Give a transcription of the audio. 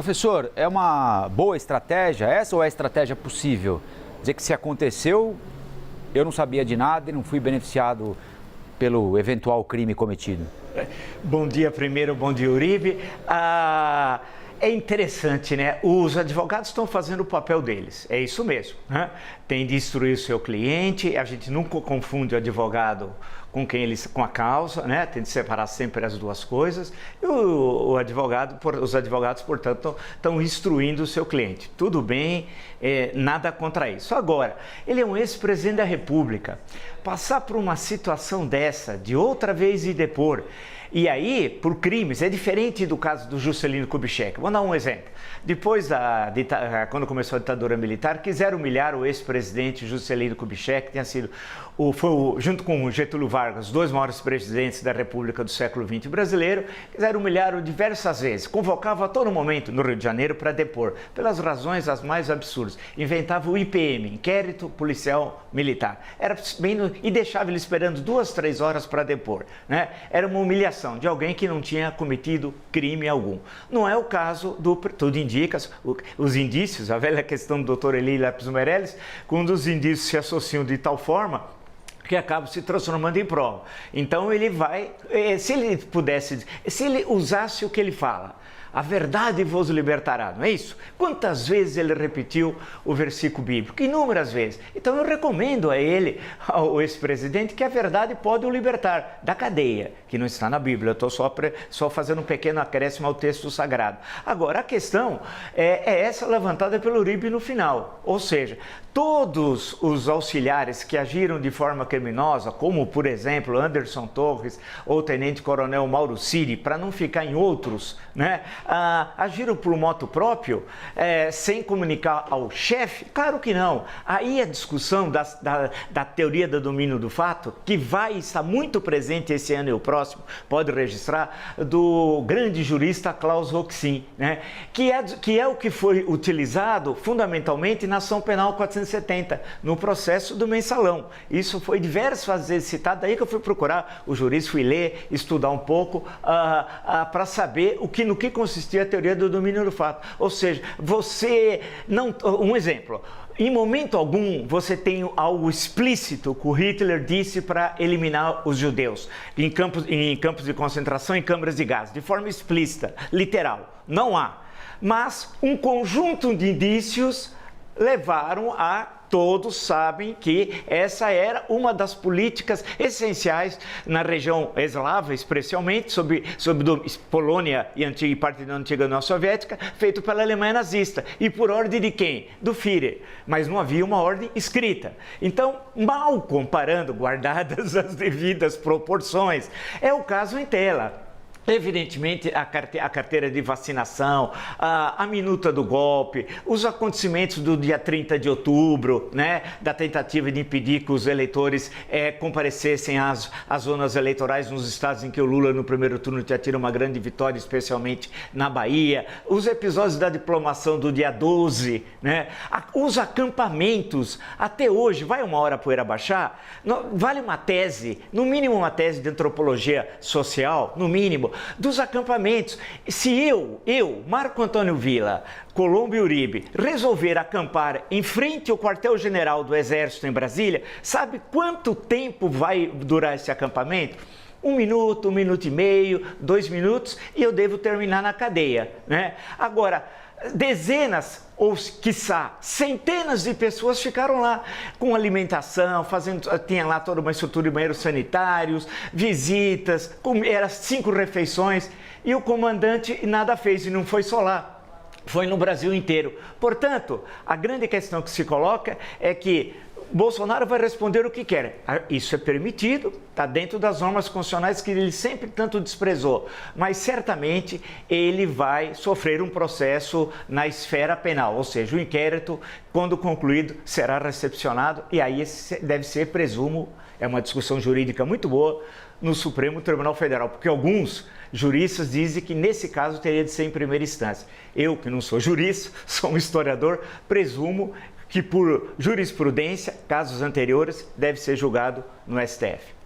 Professor, é uma boa estratégia essa ou é a estratégia possível? Dizer que se aconteceu, eu não sabia de nada e não fui beneficiado pelo eventual crime cometido. Bom dia primeiro, bom dia Uribe. É interessante, né? Os advogados estão fazendo o papel deles, é isso mesmo, né? Tem de instruir o seu cliente, a gente nunca confunde o advogado com com a causa, né? Tem de separar sempre as duas coisas. E os advogados, portanto, estão instruindo o seu cliente. Tudo bem, nada contra isso. Agora, ele é um ex-presidente da República. Passar por uma situação dessa, de outra vez ir depor, e aí, por crimes, é diferente do caso do Juscelino Kubitschek. Vou dar um exemplo. Depois, quando começou a ditadura militar, quiseram humilhar o ex-presidente Juscelino Kubitschek, que tinha sido, junto com o Getúlio Vargas, os dois maiores presidentes da República do século XX brasileiro, quiseram humilhar-o diversas vezes. Convocava a todo momento no Rio de Janeiro para depor, pelas razões as mais absurdas. Inventava o IPM, Inquérito Policial Militar. E deixava ele esperando 2, 3 horas para depor, né? Era uma humilhação de alguém que não tinha cometido crime algum. Não é o caso do... Tudo indica, os indícios, a velha questão do Dr. Eli Lapis Meirelles, quando os indícios se associam de tal forma que acabam se transformando em prova. Então ele vai... Se ele usasse o que ele fala, a verdade vos libertará, não é isso? Quantas vezes ele repetiu o versículo bíblico? Inúmeras vezes. Então eu recomendo a ele, ao ex-presidente, que a verdade pode o libertar da cadeia, que não está na Bíblia. Eu estou só fazendo um pequeno acréscimo ao texto sagrado. Agora, a questão é essa levantada pelo Uribe no final. Ou seja, todos os auxiliares que agiram de forma criminosa, como, por exemplo, Anderson Torres ou o Tenente-Coronel Mauro Ciri, para não ficar em outros, né? Agiram por moto próprio, sem comunicar ao chefe? Claro que não. Aí a discussão da teoria do domínio do fato, que vai estar muito presente esse ano e o próximo, pode registrar, do grande jurista Klaus Roxin, né? que é o que foi utilizado fundamentalmente na ação penal 470, no processo do mensalão. Isso foi diversas vezes citado, daí que eu fui procurar o jurista, fui ler, estudar um pouco, para saber no que consistia a teoria do domínio do fato. Ou seja, você não... Um exemplo, em momento algum você tem algo explícito que o Hitler disse para eliminar os judeus em campos de concentração, em câmaras de gás, de forma explícita, literal. Não há. Mas um conjunto de indícios levaram a... Todos sabem que essa era uma das políticas essenciais na região eslava, especialmente sobre Polônia e parte da antiga União Soviética, feito pela Alemanha nazista. E por ordem de quem? Do Führer. Mas não havia uma ordem escrita. Então, mal comparando, guardadas as devidas proporções, é o caso em tela. Evidentemente, a carteira de vacinação, a minuta do golpe, os acontecimentos do dia 30 de outubro, né, da tentativa de impedir que os eleitores comparecessem às zonas eleitorais nos estados em que o Lula, no primeiro turno, tinha tido uma grande vitória, especialmente na Bahia, os episódios da diplomação do dia 12, né, os acampamentos, até hoje, vai uma hora a poeira baixar, vale uma tese, no mínimo uma tese de antropologia social, no mínimo, dos acampamentos. Se eu, Marco Antônio Villa, Colombo e Uribe, resolver acampar em frente ao quartel-general do Exército em Brasília, sabe quanto tempo vai durar esse acampamento? 1 minuto, 1 minuto e meio, 2 minutos, e eu devo terminar na cadeia, né? Agora, dezenas ou, quiçá, centenas de pessoas ficaram lá com alimentação, tinha lá toda uma estrutura de banheiros sanitários, visitas, eram 5 refeições, e o comandante nada fez, e não foi só lá, foi no Brasil inteiro. Portanto, a grande questão que se coloca é que Bolsonaro vai responder o que quer. Isso é permitido, está dentro das normas constitucionais que ele sempre tanto desprezou, mas certamente ele vai sofrer um processo na esfera penal, ou seja, o inquérito, quando concluído, será recepcionado e aí deve ser, presumo, é uma discussão jurídica muito boa, no Supremo Tribunal Federal, porque alguns juristas dizem que nesse caso teria de ser em primeira instância. Eu, que não sou jurista, sou um historiador, presumo que por jurisprudência, casos anteriores, deve ser julgado no STF.